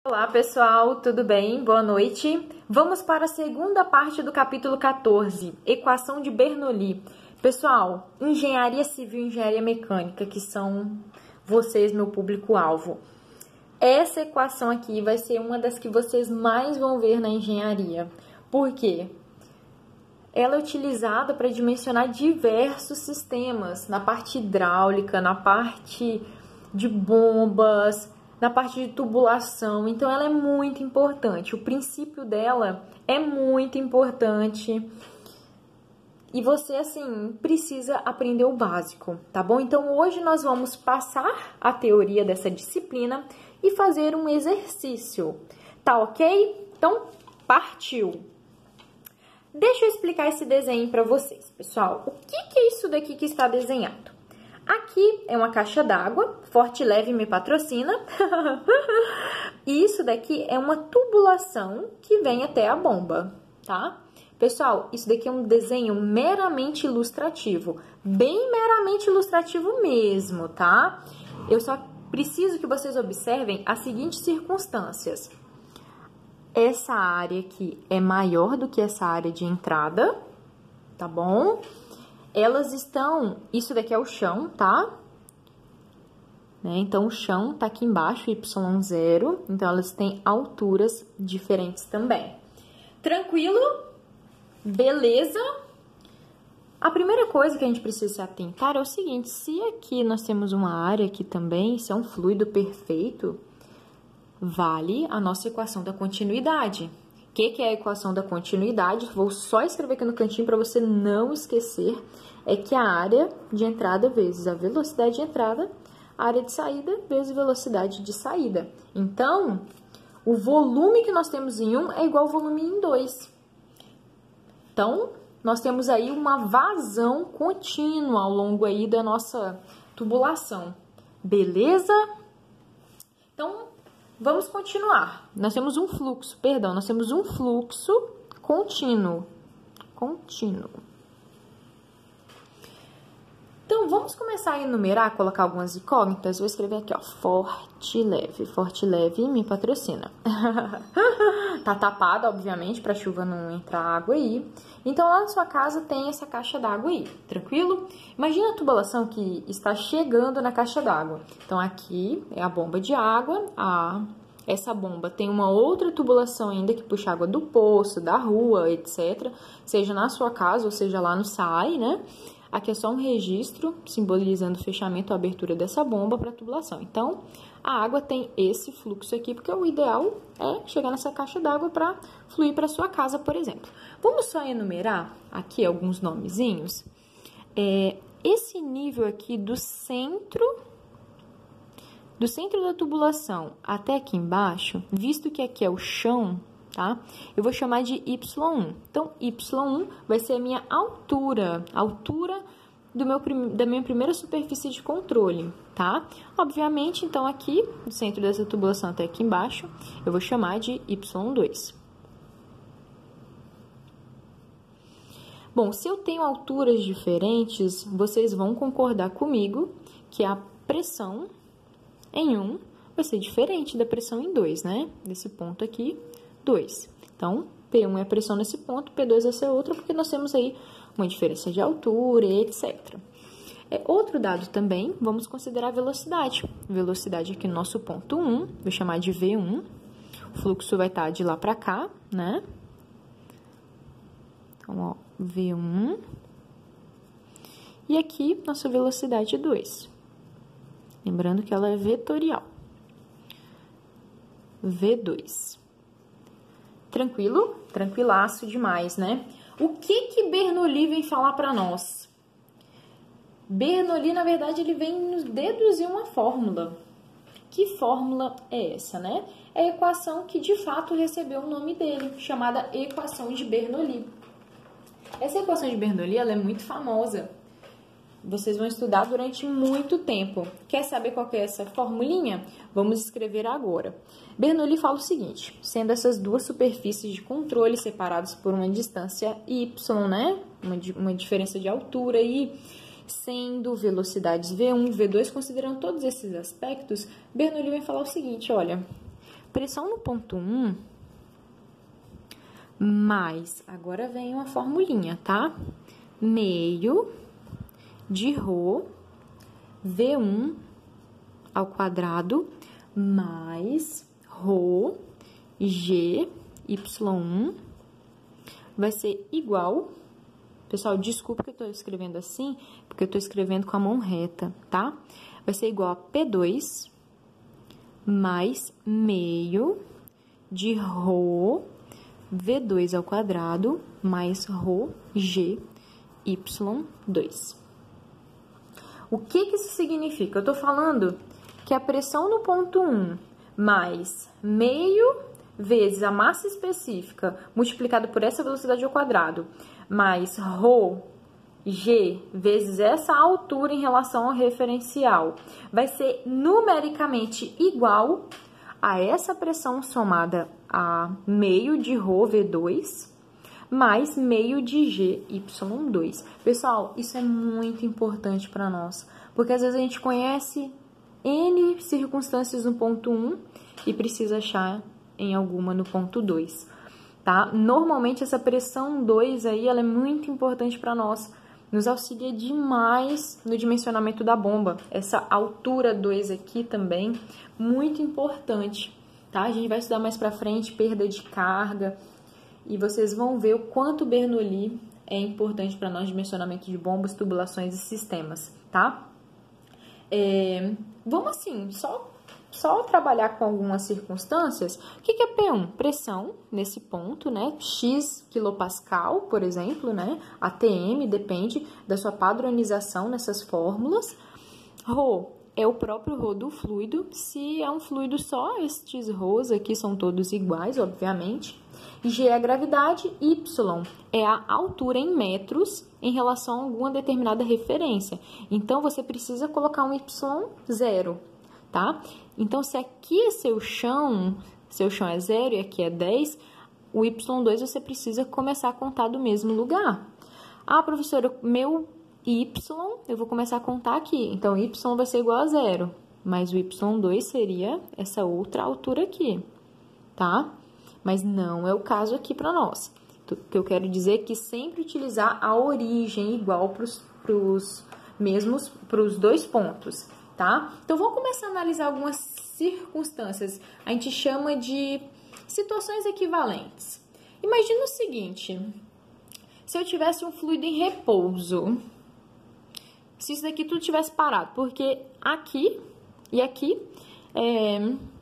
Olá pessoal, tudo bem? Boa noite. Vamos para a segunda parte do capítulo 14, equação de Bernoulli. Pessoal, engenharia civil e engenharia mecânica, que são vocês, meu público-alvo. Essa equação aqui vai ser uma das que vocês mais vão ver na engenharia. Por quê? Ela é utilizada para dimensionar diversos sistemas, na parte hidráulica, na parte de bombas, na parte de tubulação. Então, ela é muito importante. O princípio dela é muito importante. E você, assim, precisa aprender o básico, tá bom? Então, hoje nós vamos passar a teoria dessa disciplina e fazer um exercício. Tá ok? Então, partiu! Deixa eu explicar esse desenho para vocês, pessoal. O que é isso daqui que está desenhado? Aqui é uma caixa d'água, Forte Leve me patrocina. E isso daqui é uma tubulação que vem até a bomba, tá? Pessoal, isso daqui é um desenho meramente ilustrativo, bem meramente ilustrativo mesmo, tá? Eu só preciso que vocês observem as seguintes circunstâncias. Essa área aqui é maior do que essa área de entrada, tá bom? Elas estão... Isso daqui é o chão, tá? Então, o chão tá aqui embaixo, Y0. Então, elas têm alturas diferentes também. Tranquilo? Beleza? A primeira coisa que a gente precisa se atentar é o seguinte. Se aqui nós temos uma área aqui também, se é um fluido perfeito... vale a nossa equação da continuidade. O que é a equação da continuidade? Vou só escrever aqui no cantinho para você não esquecer. É que a área de entrada vezes a velocidade de entrada, a área de saída vezes a velocidade de saída. Então, o volume que nós temos em 1 é igual ao volume em 2. Então, nós temos aí uma vazão contínua ao longo aí da nossa tubulação. Beleza? Então, vamos continuar. Nós temos um fluxo contínuo. Então, vamos começar a enumerar, colocar algumas incógnitas. Vou escrever aqui, ó, Forte Leve me patrocina. Tá tapada, obviamente, para a chuva não entrar água aí. Então, lá na sua casa tem essa caixa d'água aí, tranquilo? Imagina a tubulação que está chegando na caixa d'água. Então, aqui é a bomba de água, essa bomba tem uma outra tubulação ainda que puxa água do poço, da rua, etc. Seja na sua casa ou seja lá no SAI, né? Aqui é só um registro simbolizando o fechamento ou abertura dessa bomba para a tubulação. Então, a água tem esse fluxo aqui, porque o ideal é chegar nessa caixa d'água para fluir para sua casa, por exemplo. Vamos só enumerar aqui alguns nomezinhos. Esse nível aqui do centro da tubulação até aqui embaixo, visto que aqui é o chão, tá? Eu vou chamar de Y1. Então, Y1 vai ser a minha altura, da minha primeira superfície de controle, tá? Obviamente, então, aqui, no centro dessa tubulação até aqui embaixo, eu vou chamar de Y2. Bom, se eu tenho alturas diferentes, vocês vão concordar comigo que a pressão em 1 vai ser diferente da pressão em 2, né? Desse ponto aqui, 2. Então, P1 é a pressão nesse ponto, P2 vai ser outra, porque nós temos aí uma diferença de altura, etc. Outro dado também, vamos considerar a velocidade. Velocidade aqui no nosso ponto 1, vou chamar de V1. O fluxo vai estar de lá para cá, né? Então, ó, V1. E aqui, nossa velocidade 2. Lembrando que ela é vetorial. V2. Tranquilo? Tranquilaço demais, né? O que Bernoulli vem falar para nós? Bernoulli, na verdade, ele vem nos deduzir uma fórmula. Que fórmula é essa, né? É a equação que, de fato, recebeu o nome dele, chamada equação de Bernoulli. Essa equação de Bernoulli, ela é muito famosa. Vocês vão estudar durante muito tempo. Quer saber qual que é essa formulinha? Vamos escrever agora. Bernoulli fala o seguinte, sendo essas duas superfícies de controle separadas por uma distância y, né? Uma diferença de altura aí, sendo velocidades V1, V2, considerando todos esses aspectos, Bernoulli vai falar o seguinte, olha, pressão no ponto 1 mais, agora vem uma formulinha, tá? Meio de Rho V1 ao quadrado mais Rho G Y1 vai ser igual... Pessoal, desculpa que eu tô escrevendo assim, porque eu tô escrevendo com a mão reta, tá? Vai ser igual a P2 mais meio de Rho V2 ao quadrado mais Rho G Y2. O que que isso significa? Eu tô falando que a pressão no ponto 1 mais meio vezes a massa específica multiplicada por essa velocidade ao quadrado mais Rho G vezes essa altura em relação ao referencial vai ser numericamente igual a essa pressão somada a meio de Rho V2 mais meio de G Y2. Pessoal, isso é muito importante para nós, porque às vezes a gente conhece N circunstâncias no ponto 1 e precisa achar em alguma no ponto 2. Tá? Normalmente essa pressão 2 aí, ela é muito importante para nós, nos auxilia demais no dimensionamento da bomba. Essa altura 2 aqui também, muito importante, tá? A gente vai estudar mais para frente, perda de carga, e vocês vão ver o quanto o Bernoulli é importante para nós, dimensionamento de bombas, tubulações e sistemas, tá? Vamos assim, só trabalhar com algumas circunstâncias. O que é P1? Pressão nesse ponto, né? X quilopascal, por exemplo, né? ATM depende da sua padronização nessas fórmulas. Rho é o próprio Rho do fluido. Se é um fluido só, estes Rhos aqui são todos iguais, obviamente. G é a gravidade, Y é a altura em metros em relação a alguma determinada referência. Então, você precisa colocar um Y0, tá? Então, se aqui é seu chão é 0 e aqui é 10, o Y2 você precisa começar a contar do mesmo lugar. Ah, professora, meu Y, eu vou começar a contar aqui. Então, Y vai ser igual a 0, mas o Y2 seria essa outra altura aqui, tá? Mas não é o caso aqui para nós. O que eu quero dizer é que sempre utilizar a origem igual para os dois pontos, tá? Então, vamos começar a analisar algumas circunstâncias. A gente chama de situações equivalentes. Imagina o seguinte, se eu tivesse um fluido em repouso, se isso daqui tudo tivesse parado, porque aqui e aqui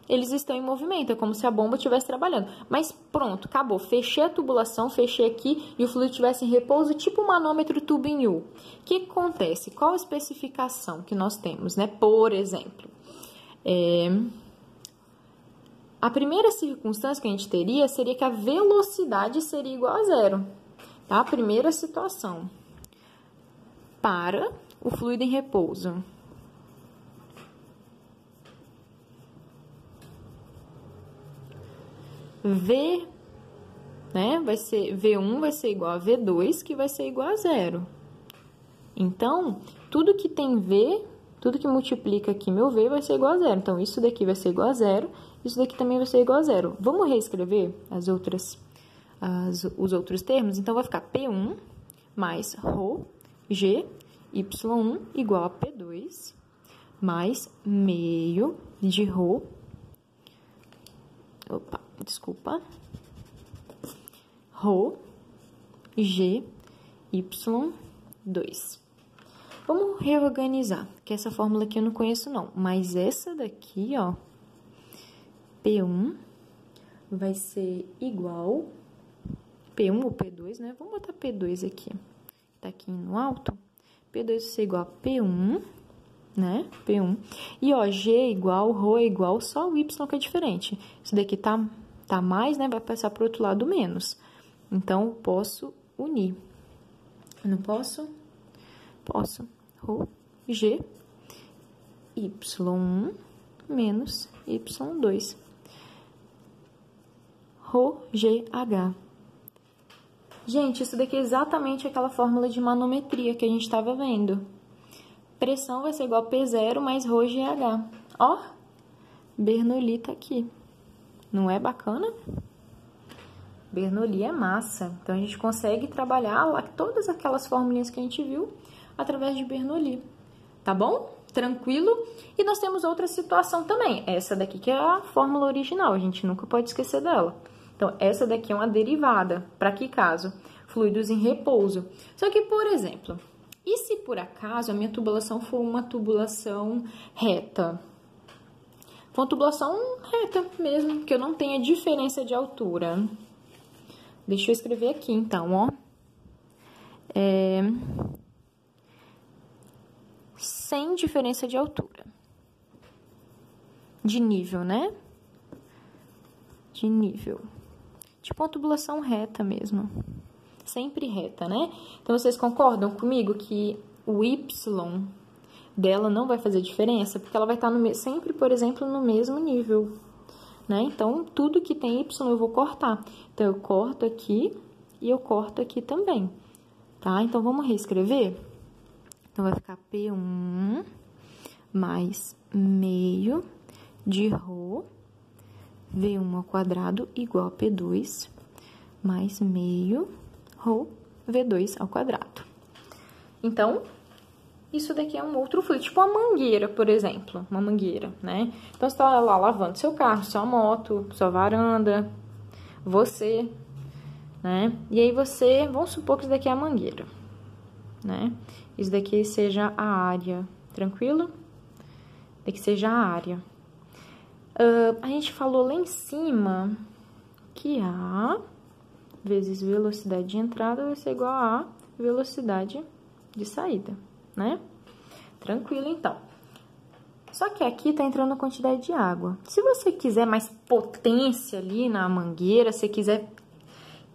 eles estão em movimento, é como se a bomba estivesse trabalhando. Mas pronto, acabou. Fechei a tubulação, fechei aqui e o fluido estivesse em repouso, tipo manômetro tubo em U. O que acontece? Qual a especificação que nós temos, né? Por exemplo, a primeira circunstância que a gente teria seria que a velocidade seria igual a 0, tá? A primeira situação. Para o fluido em repouso. V, né, V1 vai ser igual a V2, que vai ser igual a 0. Então, tudo que tem V, tudo que multiplica aqui meu V vai ser igual a 0. Então, isso daqui vai ser igual a 0, isso daqui também vai ser igual a 0. Vamos reescrever os outros termos? Então, vai ficar P1 mais Rho G Y1 igual a P2 mais meio de Rho... Rho G Y2. Vamos reorganizar, que essa fórmula aqui eu não conheço não, mas essa daqui, ó, P1 vai ser igual, P1 ou P2, né? Vamos botar P2 aqui, tá aqui no alto. P2 vai ser igual a P1, né? P1. E, ó, G é igual, Rho é igual, só o Y que é diferente. Isso daqui tá mais, né? Vai passar pro outro lado menos. Então, eu posso unir. Não posso? Posso. Rho G Y1 menos Y2. Rho GH. Gente, isso daqui é exatamente aquela fórmula de manometria que a gente estava vendo. Pressão vai ser igual a P0 mais Rho GH. Ó, Bernoulli tá aqui. Não é bacana? Bernoulli é massa. Então, a gente consegue trabalhar lá todas aquelas formulinhas que a gente viu através de Bernoulli. Tá bom? Tranquilo? E nós temos outra situação também. Essa daqui que é a fórmula original. A gente nunca pode esquecer dela. Então, essa daqui é uma derivada. Para que caso? Fluidos em repouso. Só que, por exemplo, e se por acaso a minha tubulação for uma tubulação reta? For uma tubulação reta mesmo, que eu não tenha diferença de altura. Deixa eu escrever aqui, então, ó. Sem diferença de altura. De nível, né? De nível. Tipo uma tubulação reta mesmo. Sempre reta, né? Então, vocês concordam comigo que o Y dela não vai fazer diferença? Porque ela vai estar sempre, por exemplo, no mesmo nível, né? Então, tudo que tem Y eu vou cortar. Então, eu corto aqui e eu corto aqui também, tá? Então, vamos reescrever? Então, vai ficar P1 mais meio de ρ V1 ao quadrado igual a P2 mais meio ρ V2 ao quadrado. Então, isso daqui é um outro fluido, tipo uma mangueira, por exemplo, uma mangueira, né? Então, você tá lá lavando seu carro, sua moto, sua varanda, você, né? E aí você, vamos supor que isso daqui é a mangueira, né? Isso daqui seja a área, tranquilo? Daqui seja a área. A gente falou lá em cima que A vezes velocidade de entrada vai ser igual a velocidade de saída, né? Tranquilo, então. Só que aqui tá entrando a quantidade de água. Se você quiser mais potência ali na mangueira, se quiser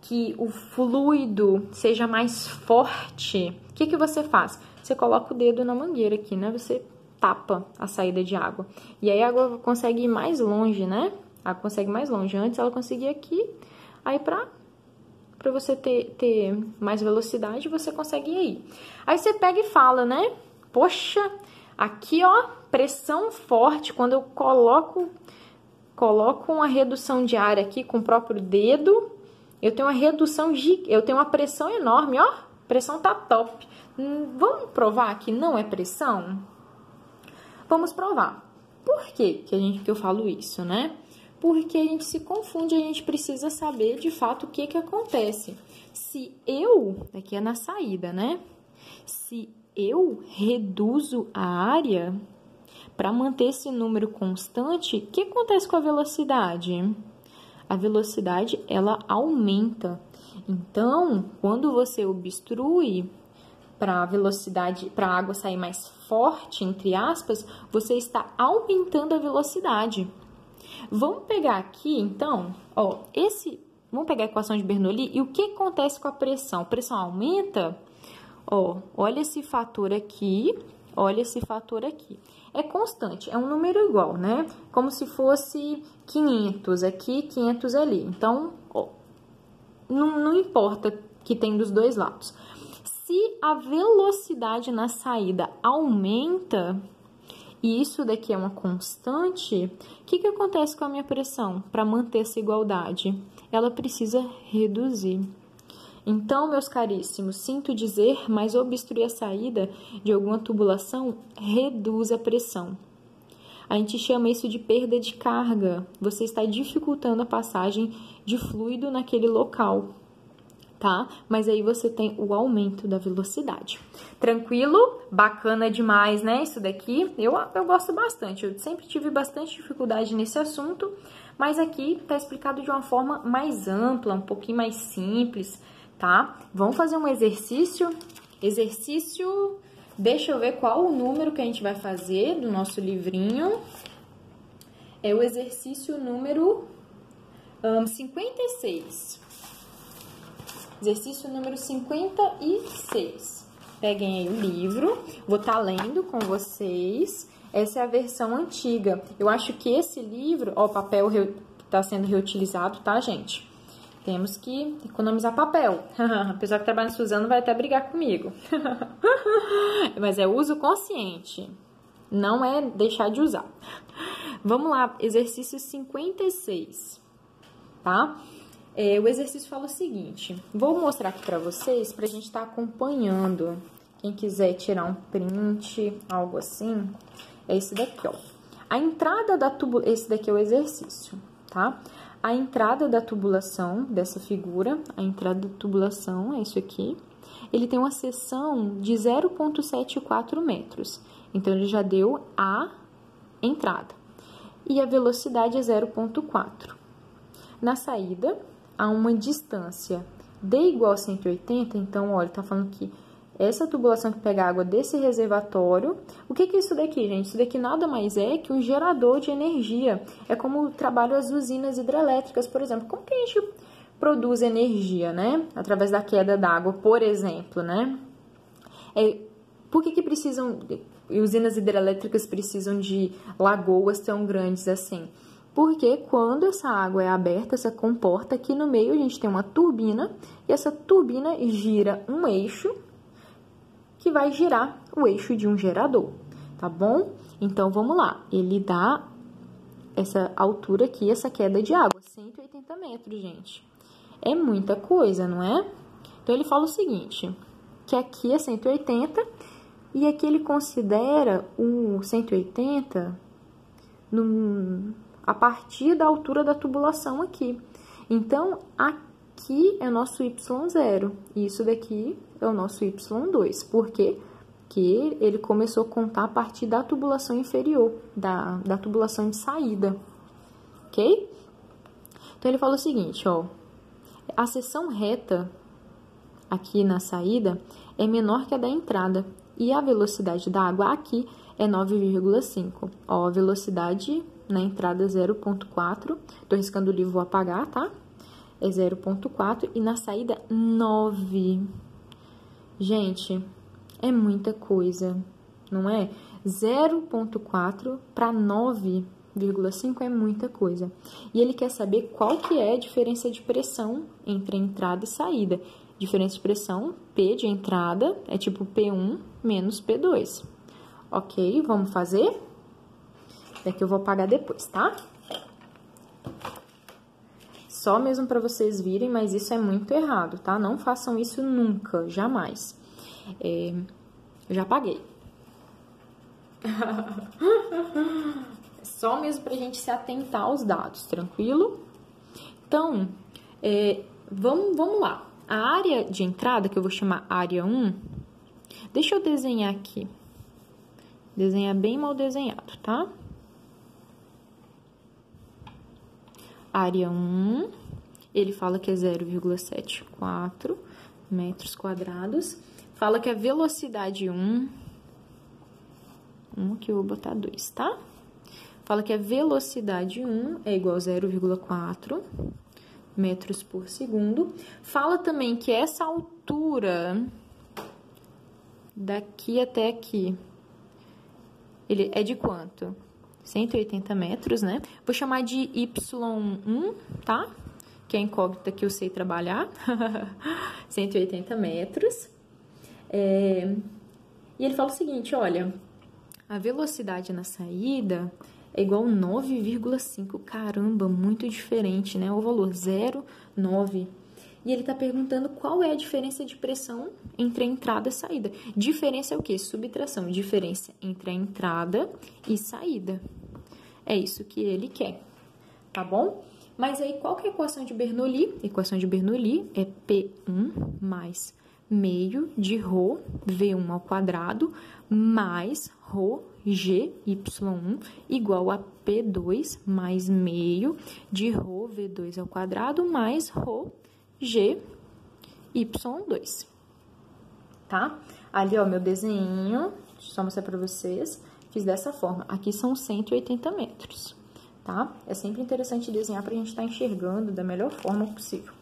que o fluido seja mais forte, o que você faz? Você coloca o dedo na mangueira aqui, né? Você tapa a saída de água. E aí a água consegue ir mais longe, né? A água consegue ir mais longe. Antes ela conseguia aqui, aí pra você ter mais velocidade, você consegue ir aí. Aí você pega e fala, né? Poxa, aqui, ó, pressão forte. Quando eu coloco uma redução de ar aqui com o próprio dedo, eu tenho uma redução, eu tenho uma pressão enorme, ó. A pressão tá top. Vamos provar que não é pressão? Vamos provar. Por que eu falo isso, né? Porque a gente se confunde, a gente precisa saber de fato o que acontece. Se eu, aqui é na saída, né? Se eu reduzo a área para manter esse número constante, o que acontece com a velocidade? A velocidade, ela aumenta. Então, quando você obstrui para a velocidade, para a água sair mais forte, entre aspas, você está aumentando a velocidade. Vamos pegar aqui, então, ó, vamos pegar a equação de Bernoulli e o que acontece com a pressão? A pressão aumenta? Ó, olha esse fator aqui, olha esse fator aqui. É constante, é um número igual, né? Como se fosse 500 aqui, 500 ali. Então, ó, não importa que tem dos dois lados. Se a velocidade na saída aumenta, e isso daqui é uma constante, o que acontece com a minha pressão para manter essa igualdade? Ela precisa reduzir. Então, meus caríssimos, sinto dizer, mas obstruir a saída de alguma tubulação reduz a pressão. A gente chama isso de perda de carga. Você está dificultando a passagem de fluido naquele local, tá? Mas aí você tem o aumento da velocidade. Tranquilo? Bacana demais, né? Isso daqui eu gosto bastante. Eu sempre tive bastante dificuldade nesse assunto, mas aqui tá explicado de uma forma mais ampla, um pouquinho mais simples, tá? Vamos fazer um exercício. Deixa eu ver qual o número que a gente vai fazer do nosso livrinho. É o exercício número 56. Exercício número 56. Peguem aí o livro, vou estar lendo com vocês. Essa é a versão antiga. Eu acho que esse livro, ó, o papel está sendo reutilizado, tá, gente? Temos que economizar papel. A pessoa que trabalha se usando vai até brigar comigo. Mas é uso consciente. Não é deixar de usar. Vamos lá, exercício 56. tá? O exercício fala o seguinte, vou mostrar aqui pra vocês, pra gente estar acompanhando. Quem quiser tirar um print, algo assim, é esse daqui, ó. A entrada da tubulação, esse daqui é o exercício, tá? A entrada da tubulação dessa figura, a entrada da tubulação é isso aqui. Ele tem uma seção de 0,74 metros. Então, ele já deu a entrada. E a velocidade é 0,4. Na saída, há uma distância D igual a 180. Então, olha, tá falando que essa tubulação que pega água desse reservatório... O que é isso daqui, gente? Isso daqui nada mais é que um gerador de energia. É como trabalham as usinas hidrelétricas, por exemplo. Como que a gente produz energia, né? Através da queda d'água, por exemplo, né? Por que precisam... Usinas hidrelétricas precisam de lagoas tão grandes assim? Porque quando essa água é aberta, essa comporta, aqui no meio a gente tem uma turbina, e essa turbina gira um eixo, que vai girar o eixo de um gerador, tá bom? Então, vamos lá. Ele dá essa altura aqui, essa queda de água, 180 metros, gente. É muita coisa, não é? Então, ele fala o seguinte, que aqui é 180, e aqui ele considera o 180 a partir da altura da tubulação aqui. Então, aqui é o nosso Y0, e isso daqui é o nosso Y2. Por quê? Porque ele começou a contar a partir da tubulação inferior, da tubulação de saída, ok? Então, ele fala o seguinte, ó, a seção reta aqui na saída é menor que a da entrada, e a velocidade da água aqui é 9,5. Ó, a velocidade na entrada é 0,4. Tô riscando o livro, vou apagar, tá? É 0,4 e na saída 9. Gente, é muita coisa, não é? 0,4 para 9,5 é muita coisa. E ele quer saber qual que é a diferença de pressão entre entrada e saída. Diferença de pressão, P de entrada, é tipo P1 menos P2. Ok, vamos fazer? Daqui eu vou apagar depois, tá? Só mesmo para vocês virem, mas isso é muito errado, tá? Não façam isso nunca, jamais. Eu já apaguei. Só mesmo pra gente se atentar aos dados, tranquilo? Então, vamos lá. A área de entrada, que eu vou chamar área 1, deixa eu desenhar aqui. Desenhar bem mal desenhado, tá? Área 1, ele fala que é 0,74 metros quadrados. Fala que a velocidade 1, aqui eu vou botar 2, tá? Fala que a velocidade 1 é igual a 0,4 metros por segundo. Fala também que essa altura daqui até aqui, ele é de quanto? 180 metros, né? Vou chamar de Y1, tá? Que é a incógnita que eu sei trabalhar. 180 metros. E ele fala o seguinte, olha, a velocidade na saída é igual a 9,5. Caramba, muito diferente, né? O valor 0,9. E ele tá perguntando qual é a diferença de pressão entre a entrada e a saída. Diferença é o quê? Subtração. Diferença entre a entrada e saída. É isso que ele quer, tá bom? Mas aí, qual que é a equação de Bernoulli? A equação de Bernoulli é P1 mais meio de ρ V1 ao quadrado mais ρ GY1 igual a P2 mais meio de ρ V2 ao quadrado mais ρ GY2, tá? Ali, ó, meu desenho, só mostrar pra vocês, fiz dessa forma. Aqui são 180 metros, tá? É sempre interessante desenhar pra gente estar enxergando da melhor forma possível,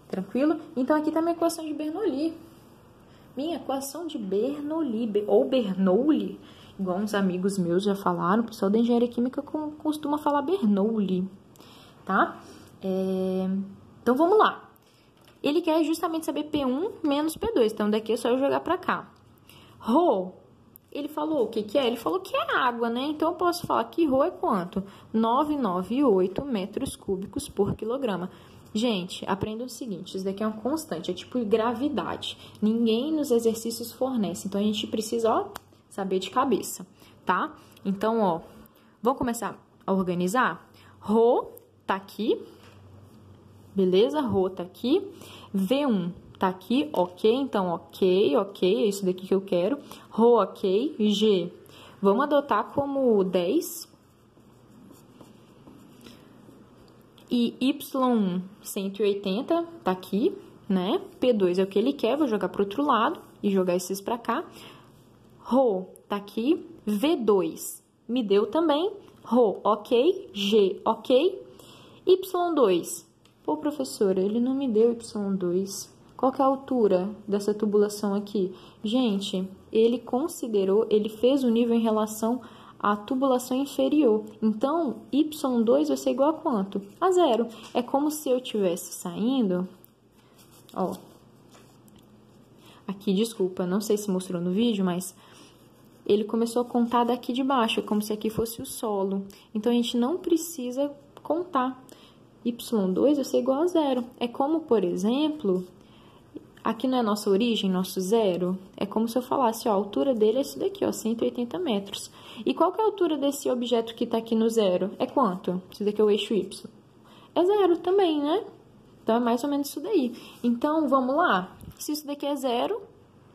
tranquilo? Então, aqui tá minha equação de Bernoulli. Minha equação de Bernoulli, ou Bernoulli, igual uns amigos meus já falaram, o pessoal da engenharia química costuma falar Bernoulli, tá? Então, vamos lá. Ele quer justamente saber P1 menos P2, então daqui é só eu jogar pra cá. Rho, ele falou o que que é? Ele falou que é água, né? Então, eu posso falar que ρ é quanto? 998 metros cúbicos por quilograma. Gente, aprendam o seguinte, isso daqui é uma constante, é tipo gravidade. Ninguém nos exercícios fornece, então a gente precisa, ó, saber de cabeça, tá? Então, ó, vamos começar a organizar? Rho tá aqui, beleza? Rho tá aqui, V1 tá aqui, ok, então ok, é isso daqui que eu quero. Rho, ok, G, vamos adotar como 10. E Y1, 180, tá aqui, né? P2 é o que ele quer, vou jogar pro outro lado e jogar esses pra cá. Rho, tá aqui. V2, me deu também. Rho, ok. G, ok. Y2, pô, professora, ele não me deu Y2. Qual que é a altura dessa tubulação aqui? Gente, ele considerou, ele fez o nível em relação à tubulação inferior. Então, Y2 vai ser igual a quanto? A 0. É como se eu estivesse saindo, ó. Aqui, desculpa, não sei se mostrou no vídeo, mas ele começou a contar daqui de baixo, como se aqui fosse o solo. Então, a gente não precisa contar. Y2 vai ser igual a 0. É como, por exemplo, aqui não é nossa origem, nosso zero? É como se eu falasse, ó, a altura dele é esse daqui, ó, 180 metros. E qual que é a altura desse objeto que tá aqui no zero? É quanto? Isso daqui é o eixo Y. É 0 também, né? Então, é mais ou menos isso daí. Então, vamos lá. Se isso daqui é 0,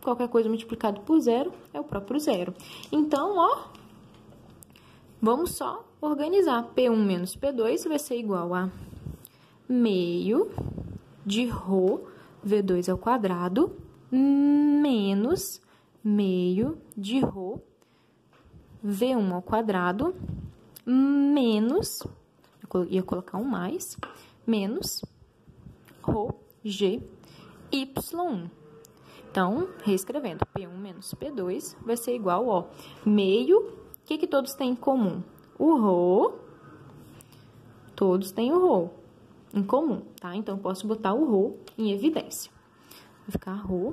qualquer coisa multiplicado por 0 é o próprio zero. Então, ó, vamos só organizar. P1 menos P2 vai ser igual a meio de ρ, V2 ao quadrado, menos meio de ρ, V1 ao quadrado, menos, eu ia colocar um mais, menos ρ, G, Y1. Então, reescrevendo, P1 menos P2 vai ser igual, ó, meio, o que todos têm em comum? O ρ, todos têm o ρ em comum, tá? Então, eu posso botar o ρ em evidência. Vai ficar ρ,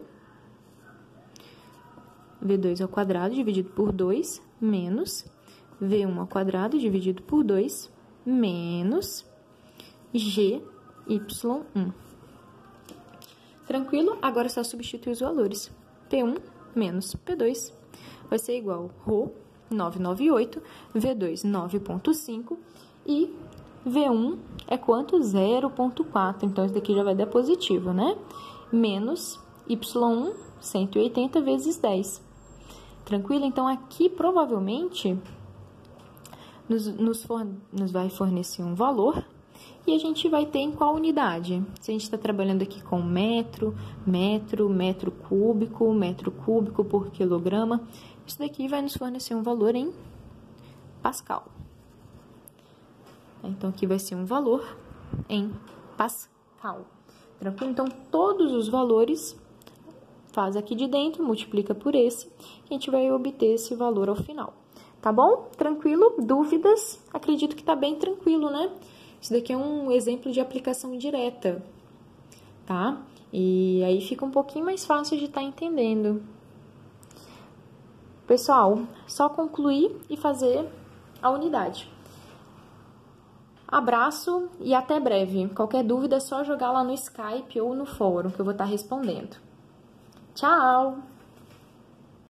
V2 ao quadrado dividido por 2, menos V1 ao quadrado dividido por 2, menos GY1. Tranquilo? Agora é só substituir os valores. P1 menos P2 vai ser igual a ρ, 998, V2, 9,5 e V1 é quanto? 0,4. Então, isso daqui já vai dar positivo, né? Menos Y1, 180 vezes 10. Tranquilo? Então, aqui, provavelmente, nos vai fornecer um valor e a gente vai ter em qual unidade? Se a gente está trabalhando aqui com metro cúbico por quilograma, isso daqui vai nos fornecer um valor em Pascal. Então, aqui vai ser um valor em Pascal. Tranquilo? Então, todos os valores, faz aqui de dentro, multiplica por esse, e a gente vai obter esse valor ao final. Tá bom? Tranquilo? Dúvidas? Acredito que tá bem tranquilo, né? Isso daqui é um exemplo de aplicação direta, tá? E aí fica um pouquinho mais fácil de estar entendendo. Pessoal, só concluir e fazer a unidade. Abraço e até breve. Qualquer dúvida é só jogar lá no Skype ou no fórum que eu vou estar respondendo. Tchau!